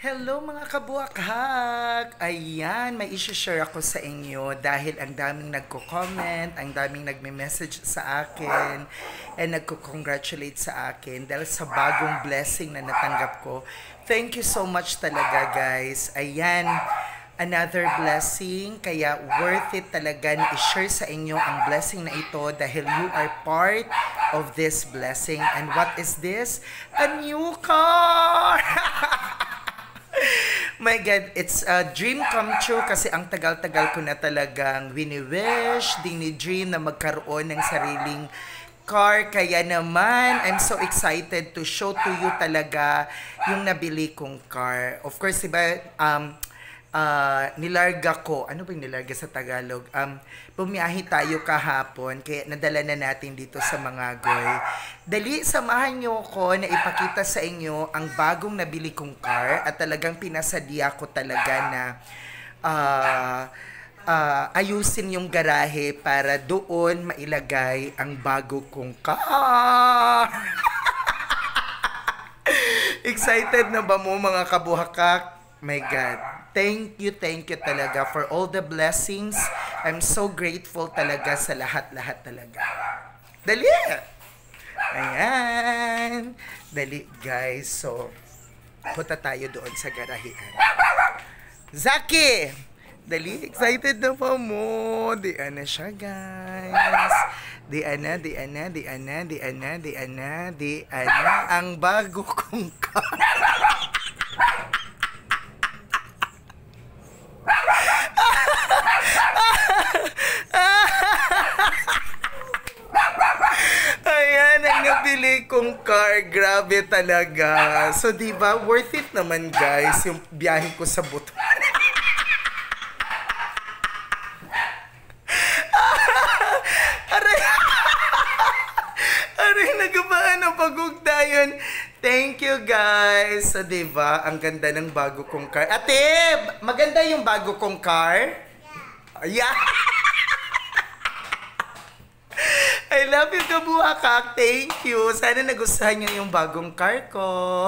Hello mga kabuakhak! Ayan, may isi-share ako sa inyo dahil ang daming nagko-comment, ang daming nagme-message sa akin, and nagko-congratulate sa akin dahil sa bagong blessing na natanggap ko. Thank you so much talaga guys. Ayan, another blessing, kaya worth it talaga na i-share sa inyo ang blessing na ito dahil you are part of this blessing. And what is this? A new car! My God, it's a dream come true kasi ang tagal-tagal ko na talagang wini-wish, dini-dream na magkaroon ng sariling car. Kaya naman, I'm so excited to show to you talaga yung nabili kong car. Of course, diba, nilarga ko. Ano ba yung nilarga sa Tagalog? Bumiyahe tayo kahapon, kaya nadala na natin dito sa mga goy. Dali, samahan nyo ko na ipakita sa inyo ang bagong nabili kong car at talagang pinasadya ko talaga na ayusin yung garahe para doon mailagay ang bago kong car. Excited na ba mo mga kabuhakak? My God. Thank you talaga for all the blessings. I'm so grateful talaga sa lahat-lahat talaga. Dali! Ayan. Dali, guys. So, punta tayo doon sa garahean. Zaki! Dali, excited na pa mo. Diyan na siya, guys. Diyan na. Ang bago kong car. Ayan, ang nabili kong car. Grabe talaga. So, diba, worth it naman, guys, yung biyahe ko sa Butuan. Aray! Aray, nagabaan ang pagugdayon. Thank you, guys. So, diba, ang ganda ng bago kong car. Ate, maganda yung bago kong car? Yeah! I love you, kabuhakak. Thank you. Sana nagustuhan niyo yung bagong car ko.